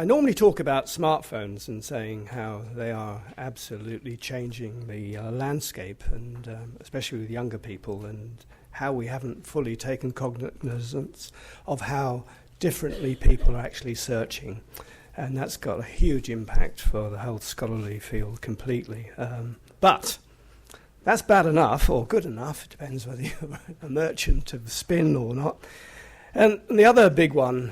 I normally talk about smartphones and saying how they are absolutely changing the landscape, and especially with younger people, and how we haven't fully taken cognizance of how differently people are actually searching. And that's got a huge impact for the whole scholarly field completely. But that's bad enough, or good enough. It depends whether you're a merchant of spin or not. And the other big one,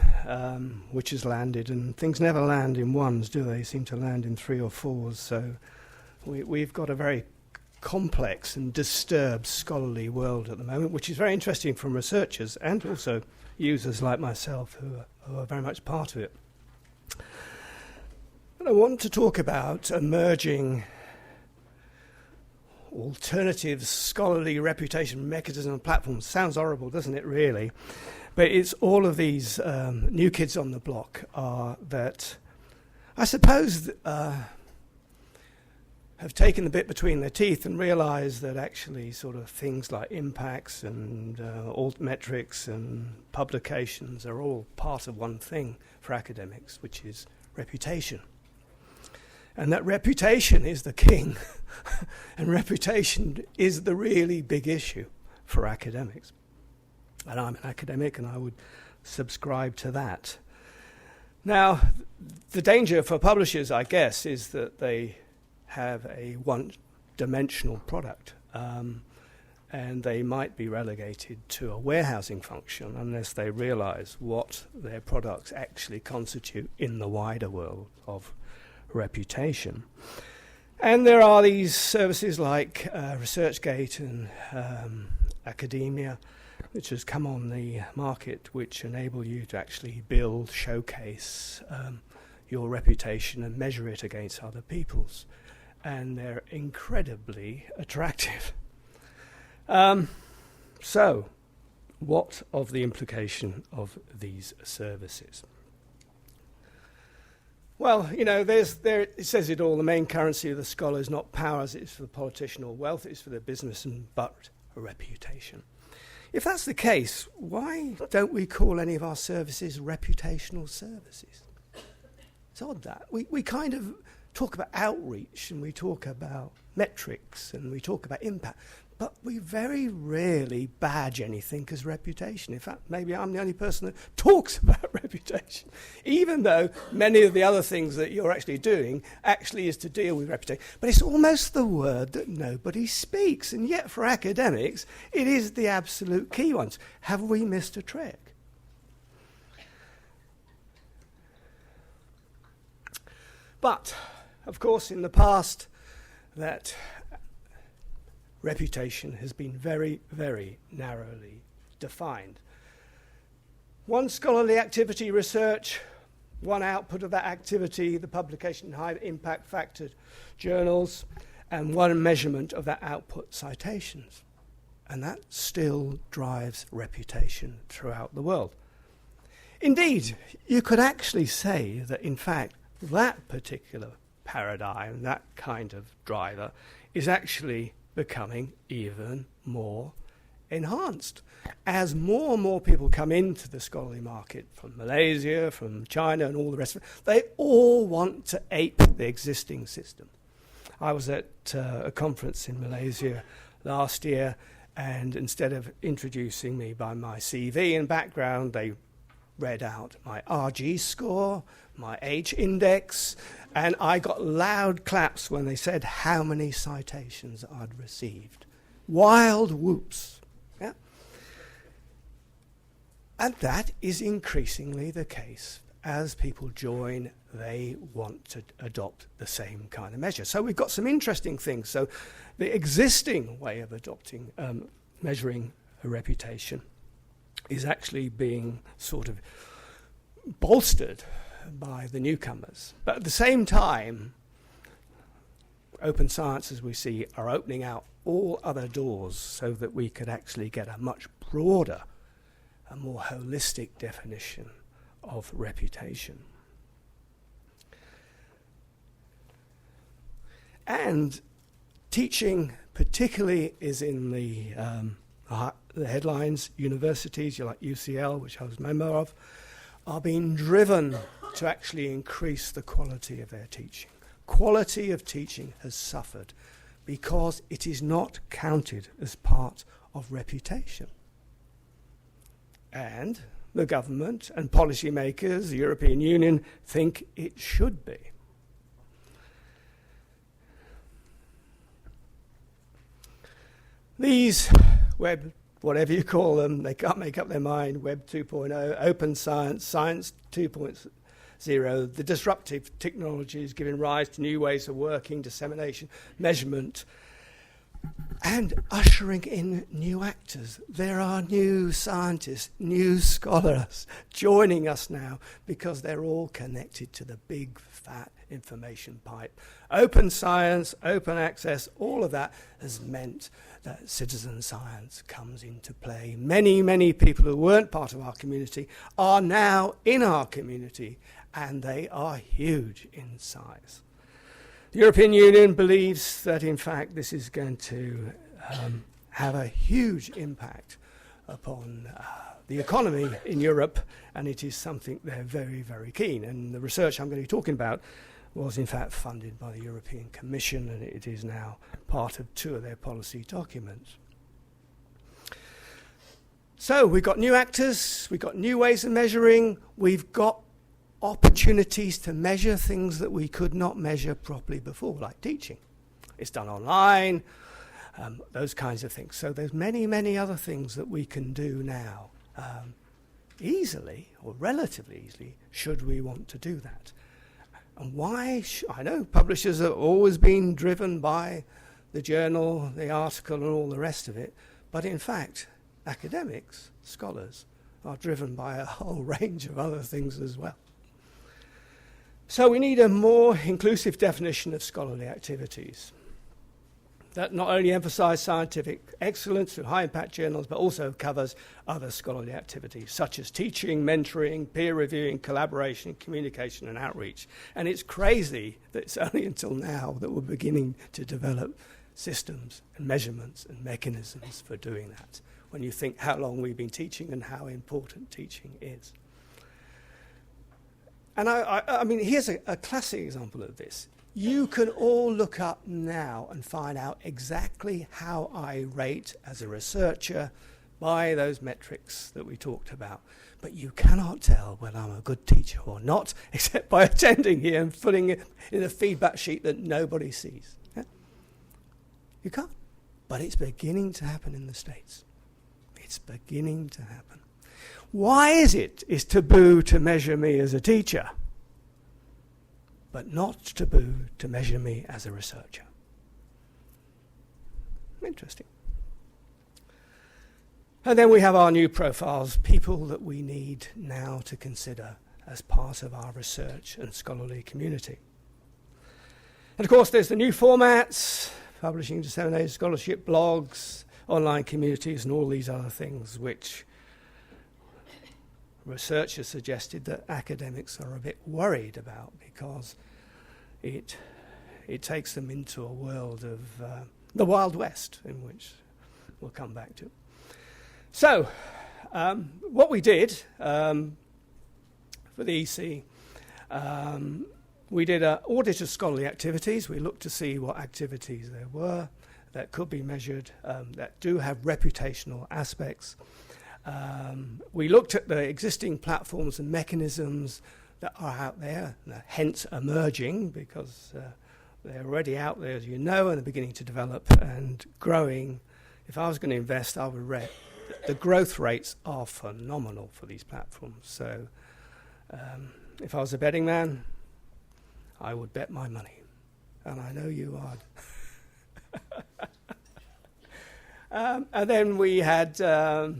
which has landed, and things never land in ones, do they? Seem to land in 3 or 4s. So we've got a very complex and disturbed scholarly world at the moment, which is very interesting from researchers and also users like myself who are very much part of it. But I want to talk about emerging alternative scholarly reputation mechanisms and platforms. Sounds horrible, doesn't it, really? But it's all of these new kids on the block that I suppose have taken the bit between their teeth and realised that actually sort of things like impacts and altmetrics and publications are all part of one thing for academics, which is reputation. And that reputation is the king, and reputation is the really big issue for academics. And I'm an academic, and I would subscribe to that. Now, the danger for publishers, I guess, is that they have a one-dimensional product, and they might be relegated to a warehousing function unless they realise what their products actually constitute in the wider world of reputation. And there are these services like ResearchGate and academia, which has come on the market, which enable you to actually build, showcase your reputation and measure it against other people's. And they're incredibly attractive. So, what of the implication of these services? Well, you know, it says it all. The main currency of the scholar is not power, as it is for the politician, or wealth, it is for their business, but a reputation. If that's the case, why don't we call any of our services reputational services? It's odd that. We kind of talk about outreach, and we talk about metrics, and we talk about impact, but we very rarely badge anything as reputation. In fact, maybe I'm the only person that talks about reputation, even though many of the other things that you're actually doing actually is to deal with reputation. But it's almost the word that nobody speaks, and yet for academics, it is the absolute key ones. Have we missed a trick? But, of course, in the past, that reputation has been very, very narrowly defined. One scholarly activity research, one output of that activity, the publication in high impact factored journals, and one measurement of that output, citations. And that still drives reputation throughout the world. Indeed, you could actually say that, in fact, that particular paradigm, that kind of driver, is actually becoming even more enhanced. As more and more people come into the scholarly market from Malaysia, from China, and all the rest of it, they all want to ape the existing system. I was at a conference in Malaysia last year, and instead of introducing me by my CV and background, they read out my RG score, my H index, and I got loud claps when they said how many citations I'd received. Wild whoops. Yeah? And that is increasingly the case. As people join, they want to adopt the same kind of measure. So we've got some interesting things. So the existing way of adopting, measuring a reputation is actually being sort of bolstered by the newcomers. But at the same time, open science, as we see, are opening out all other doors so that we could actually get a much broader, a more holistic definition of reputation. And teaching particularly is in the headlines. Universities, like UCL, which I was a member of, are being driven to actually increase the quality of their teaching. Quality of teaching has suffered because it is not counted as part of reputation. And the government and policymakers, the European Union, think it should be. These web, whatever you call them, they can't make up their mind, Web 2.0, open science, science 2.0, the disruptive technologies giving rise to new ways of working, dissemination, measurement, and ushering in new actors. There are new scientists, new scholars joining us now because they're all connected to the big, fat information pipe. Open science, open access, all of that has meant that citizen science comes into play. Many, many people who weren't part of our community are now in our community, and they are huge in size. The European Union believes that, in fact, this is going to have a huge impact upon the economy in Europe, and it is something they're very, very keen. And the research I'm going to be talking about was, in fact, funded by the European Commission, and it is now part of 2 of their policy documents. So we've got new actors, we've got new ways of measuring, we've got opportunities to measure things that we could not measure properly before, like teaching. It's done online, those kinds of things. So there's many, many other things that we can do now easily, or relatively easily, should we want to do that. And why? I know publishers have always been driven by the journal, the article, and all the rest of it, but in fact, academics, scholars, are driven by a whole range of other things as well. So we need a more inclusive definition of scholarly activities that not only emphasize scientific excellence through high-impact journals, but also covers other scholarly activities, such as teaching, mentoring, peer reviewing, collaboration, communication, and outreach. And it's crazy that it's only until now that we're beginning to develop systems and measurements and mechanisms for doing that, when you think how long we've been teaching and how important teaching is. And I mean, here's a classic example of this. You can all look up now and find out exactly how I rate as a researcher by those metrics that we talked about. But you cannot tell whether I'm a good teacher or not, except by attending here and putting it in a feedback sheet that nobody sees. Yeah? You can't. But it's beginning to happen in the States. It's beginning to happen. Why is it it's taboo to measure me as a teacher, but not taboo to measure me as a researcher? Interesting. And then we have our new profiles, people that we need now to consider as part of our research and scholarly community. And of course, there's the new formats, publishing, disseminated scholarship, blogs, online communities, and all these other things which research has suggested that academics are a bit worried about, because it takes them into a world of the Wild West, in which we'll come back to. So, what we did for the EC, we did an audit of scholarly activities. We looked to see what activities there were that could be measured, that do have reputational aspects. We looked at the existing platforms and mechanisms that are out there, hence emerging, because they're already out there, as you know, and are beginning to develop and growing. If I was going to invest, I would rate the growth rates are phenomenal for these platforms. So if I was a betting man, I would bet my money, and I know you are. And then we had a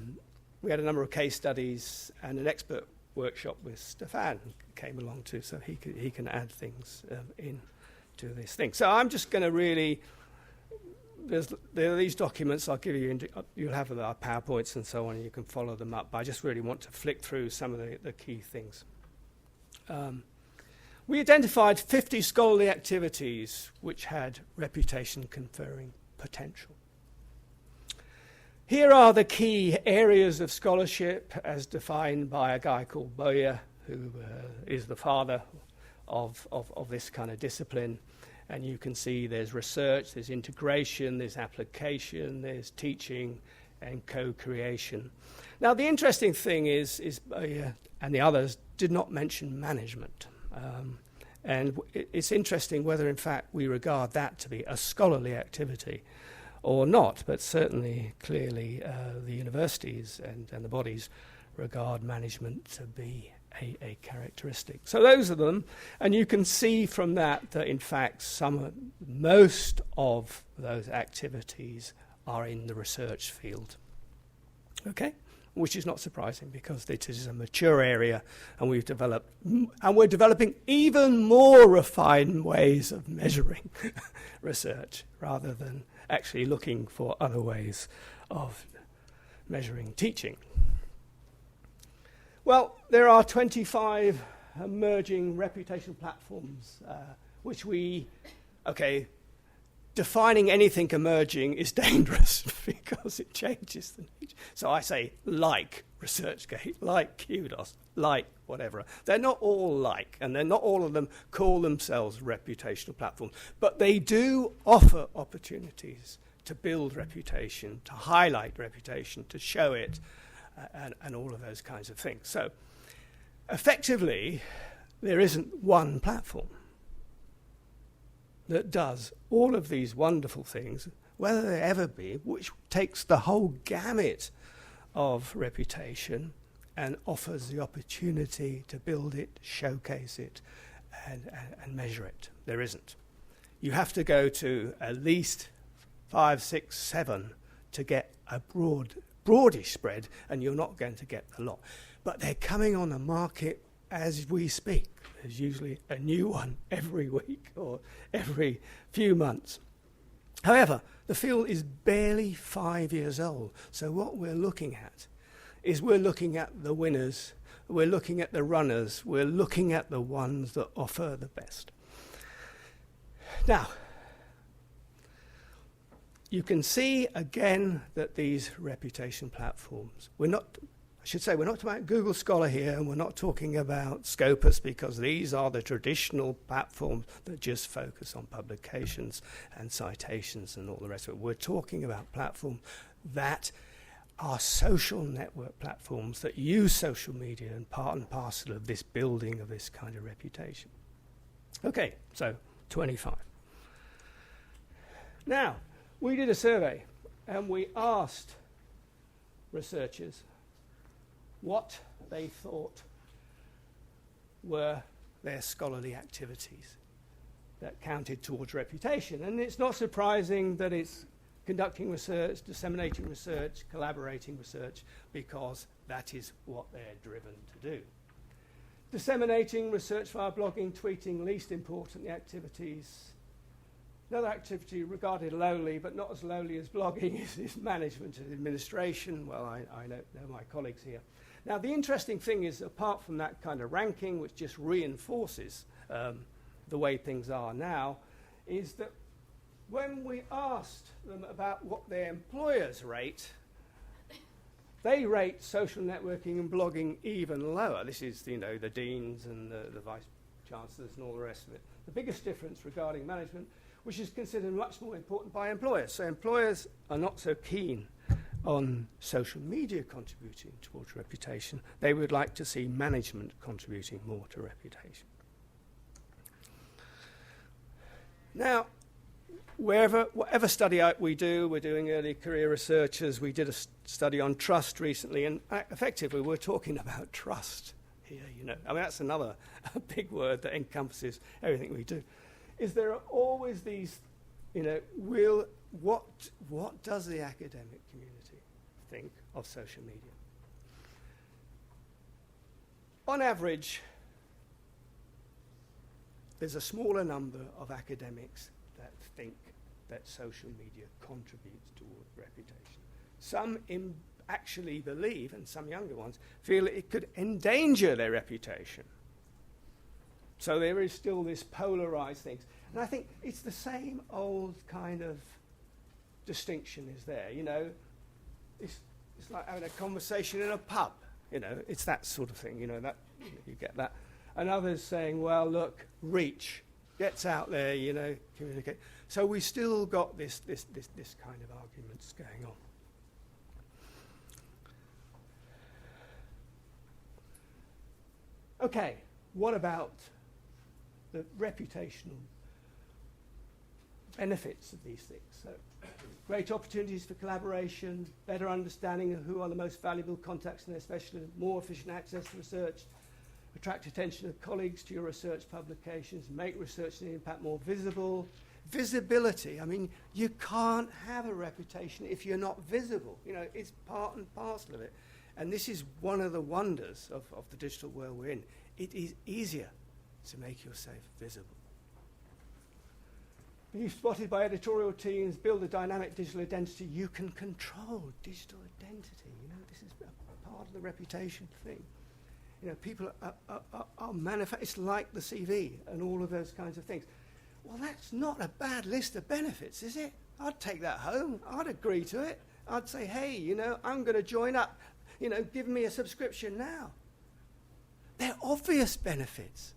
number of case studies and an expert workshop with Stefan came along too, so he can add things in to this thing. So I'm just going to really, there are these documents I'll give you, you'll have our PowerPoints and so on, and you can follow them up, but I just really want to flick through some of the key things. We identified 50 scholarly activities which had reputation conferring potential. Here are the key areas of scholarship as defined by a guy called Boyer, who is the father of this kind of discipline. And you can see there's research, there's integration, there's application, there's teaching and co-creation. Now, the interesting thing is and the others did not mention management. And it's interesting whether, in fact, we regard that to be a scholarly activity or not, but certainly, clearly, the universities and the bodies regard management to be a characteristic. So those are them, and you can see from that in fact, most of those activities are in the research field. Okay? Which is not surprising because it is a mature area, and we're developing even more refined ways of measuring research rather than actually looking for other ways of measuring teaching. Well, there are 25 emerging reputational platforms, which defining anything emerging is dangerous because it changes the nature. So I say like ResearchGate, like Kudos, like whatever. They're not all like, and they're not all of them call themselves reputational platforms, but they do offer opportunities to build reputation, to highlight reputation, to show it, and all of those kinds of things. So effectively, there isn't one platform that does all of these wonderful things, whether there ever be, which takes the whole gamut of reputation and offers the opportunity to build it, showcase it, and measure it. There isn't. You have to go to at least 5, 6, 7 to get a broadish spread, and you're not going to get a lot. But they're coming on the market as we speak. There's usually a new one every week or every few months. However, the field is barely 5 years old. So what we're looking at is we're looking at the winners, we're looking at the runners, we're looking at the ones that offer the best. Now, you can see again that these reputation platforms, we're not talking about Google Scholar here, and we're not talking about Scopus, because these are the traditional platforms that just focus on publications and citations and all the rest of it. We're talking about platforms that are social network platforms that use social media and part and parcel of this building of this kind of reputation. Okay, so 25. Now, we did a survey and we asked researchers what they thought were their scholarly activities that counted towards reputation. And it's not surprising that it's conducting research, disseminating research, collaborating research, because that is what they're driven to do. Disseminating research via blogging, tweeting, least important the activities. Another activity regarded lowly, but not as lowly as blogging, is management and administration. Well, I know my colleagues here. Now, the interesting thing is, apart from that kind of ranking, which just reinforces the way things are now, is that when we asked them about what their employers rate, they rate social networking and blogging even lower. This is, the deans and the vice chancellors and all the rest of it. The biggest difference regarding management, which is considered much more important by employers. So employers are not so keen on social media contributing towards reputation. They would like to see management contributing more to reputation. Now, whatever study we do, we're doing early career researchers. We did a study on trust recently, and effectively we're talking about trust here. I mean, that's another big word that encompasses everything we do. Is there are always these, what does the academic community think of social media? On average, there's a smaller number of academics that think that social media contributes towards reputation. Some actually believe, and some younger ones, feel it could endanger their reputation. So there is still this polarized thing. And I think it's the same old kind of distinction is there. It's like having a conversation in a pub. It's that sort of thing. You get that. And others saying, well, look, reach gets out there, communicate. So we still got this kind of arguments going on. Okay, what about the reputational benefits of these things? So, great opportunities for collaboration, better understanding of who are the most valuable contacts in their specialism, more efficient access to research, attract attention of colleagues to your research publications, make research and impact more visible. Visibility, I mean, you can't have a reputation if you're not visible. It's part and parcel of it. And this is one of the wonders of the digital world we're in. It is easier to make yourself visible. Be spotted by editorial teams, build a dynamic digital identity. You can control digital identity. This is a part of the reputation thing. People are it's like the CV and all of those kinds of things. Well, that's not a bad list of benefits, is it? I'd take that home. I'd agree to it. I'd say, hey, I'm going to join up. Give me a subscription now. They're obvious benefits,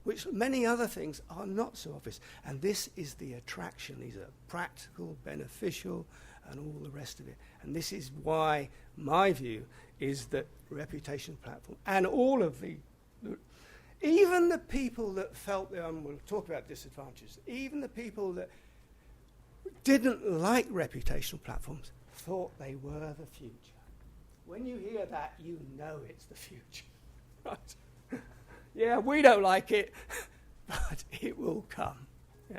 which many other things are not so obvious. And this is the attraction. These are practical, beneficial, and all the rest of it. And this is why my view is that reputation platform and all of even the people that felt, we'll talk about disadvantages, even the people that didn't like reputational platforms thought they were the future. When you hear that, you know it's the future. Right? Yeah, we don't like it, but it will come. Yeah.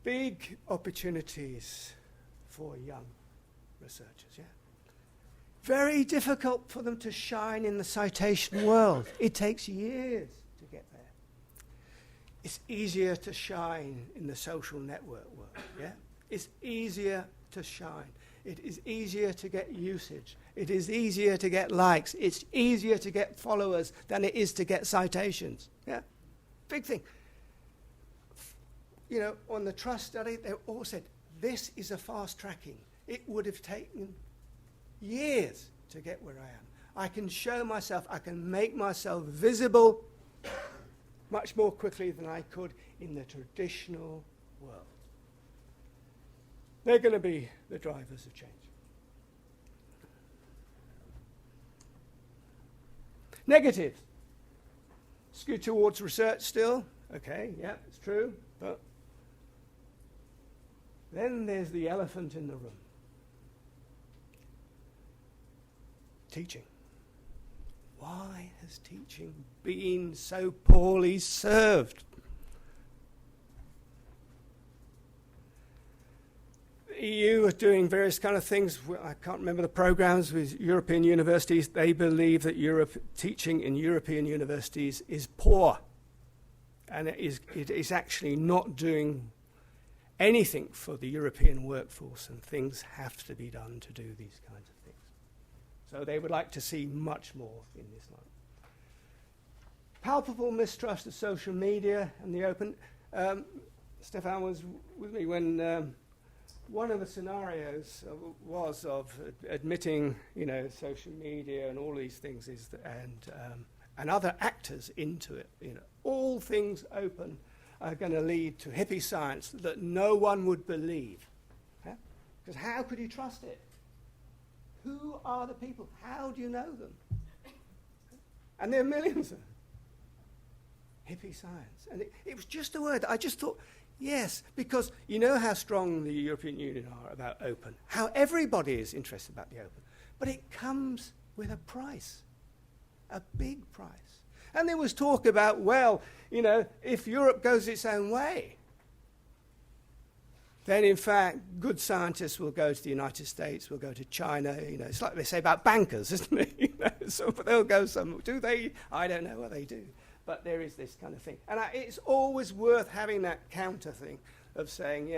Big opportunities for young researchers, yeah. Very difficult for them to shine in the citation world. It takes years to get there. It's easier to shine in the social network world, yeah. It's easier to shine. It is easier to get usage. It is easier to get likes. It's easier to get followers than it is to get citations. Yeah, big thing. On the trust study, they all said, this is a fast tracking. It would have taken years to get where I am. I can show myself, I can make myself visible much more quickly than I could in the traditional world. They're going to be the drivers of change. Negatives. Skew towards research still. Okay, yeah, it's true. But then there's the elephant in the room. Teaching. Why has teaching been so poorly served? The EU are doing various kind of things. I can't remember the programs with European universities. They believe that teaching in European universities is poor. And it is actually not doing anything for the European workforce, and things have to be done to do these kinds of things. So they would like to see much more in this line. Palpable mistrust of social media and the open. Stefan was with me when one of the scenarios was of admitting, social media and all these things and other actors into it. All things open are going to lead to hippie science that no one would believe. Because how could you trust it? Who are the people? How do you know them? And there are millions of them. Hippie science. And it was just a word. I just thought, yes, because you know how strong the European Union are about open, how everybody is interested about the open. But it comes with a price, a big price. And there was talk about, if Europe goes its own way, then in fact, good scientists will go to the United States, will go to China. It's like they say about bankers, isn't it? So they'll go somewhere. Do they? I don't know what they do. But there is this kind of thing. And it's always worth having that counter thing of saying,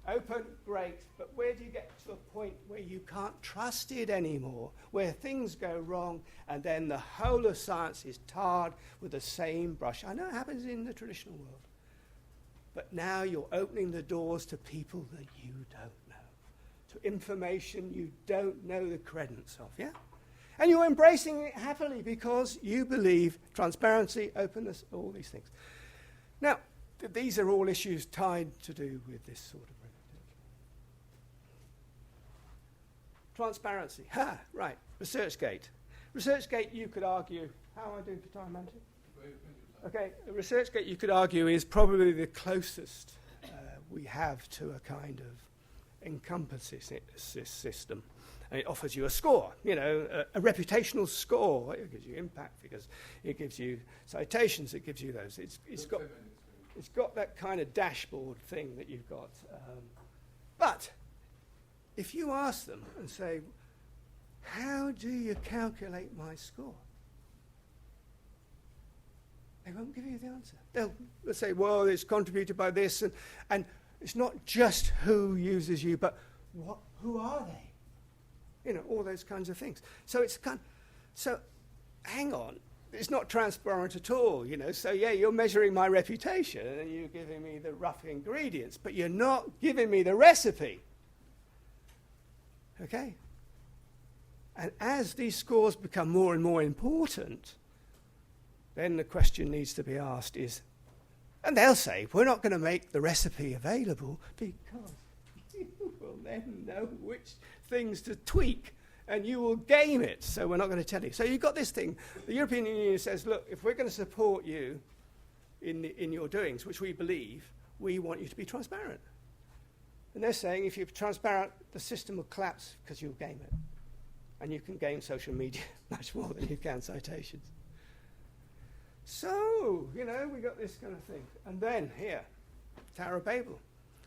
open, great, but where do you get to a point where you can't trust it anymore, where things go wrong, and then the whole of science is tarred with the same brush? I know it happens in the traditional world. But now you're opening the doors to people that you don't know, information you don't know the credence of, yeah? And you're embracing it happily because you believe transparency, openness, all these things. Now, these are all issues tied to do with this sort of reputation. Transparency. Ha, right. ResearchGate. ResearchGate, you could argue, how am I doing for time, Manti? Okay, ResearchGate, you could argue, is probably the closest we have to a kind of encompasses this system. And it offers you a score, you know, a reputational score. It gives you impact figures, it gives you citations, it gives you those. It's got that kind of dashboard thing that you've got. But if you ask them and say, how do you calculate my score? They won't give you the answer. They'll say, well, it's contributed by this, and it's not just who uses you, but who are they? You know, all those kinds of things. So it's so hang on, it's not transparent at all, you know. So yeah, you're measuring my reputation and you're giving me the rough ingredients, but you're not giving me the recipe. Okay? And as these scores become more and more important, then the question needs to be asked is, and they'll say, we're not going to make the recipe available because you will then know which things to tweak and you will game it, so we're not going to tell you. So you've got this thing. The European Union says, look, if we're going to support you in your doings, which we believe, we want you to be transparent. And they're saying if you're transparent, the system will collapse because you'll game it. And you can game social media much more than you can citations. So, you know, we got this kind of thing. And then here, Tower of Babel.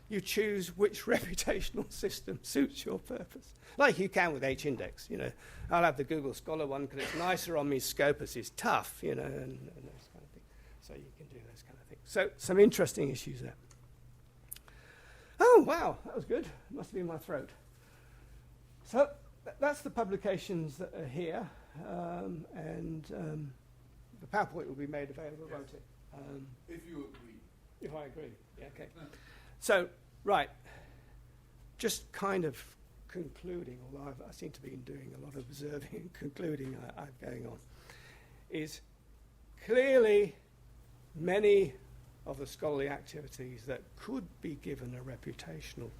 You choose which reputational system suits your purpose. Like you can with H-Index, you know. I'll have the Google Scholar one because it's nicer on me. Scopus is tough, you know, and those kind of things. So you can do those kind of things. So some interesting issues there. Oh, wow, that was good. It must have been my throat. So that's the publications that are here. The PowerPoint will be made available, yes, won't it? If you agree. If I agree, yeah, okay. No. So, right, just kind of concluding, although I seem to be doing a lot of observing and concluding going on, is clearly many of the scholarly activities that could be given a reputational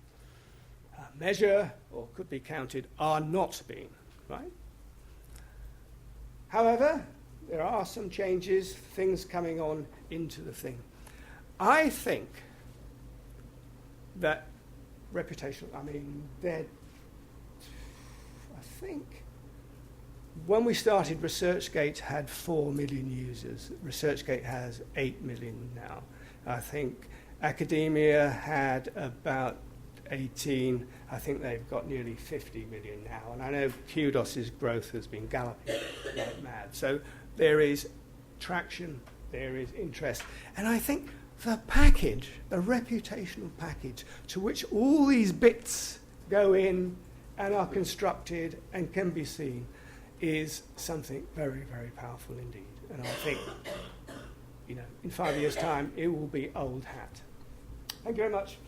measure or could be counted are not being, right? However, there are some changes, things coming on into the thing. I think that reputational, I think when we started, ResearchGate had 4 million users. ResearchGate has 8 million now. I think academia had about 18. I think they've got nearly 50 million now. And I know Kudos's growth has been galloping like mad. So there is traction, there is interest. And I think the package, the reputational package, to which all these bits go in and are constructed and can be seen, is something very, very powerful indeed. And I think, you know, in 5 years' time, it will be old hat. Thank you very much.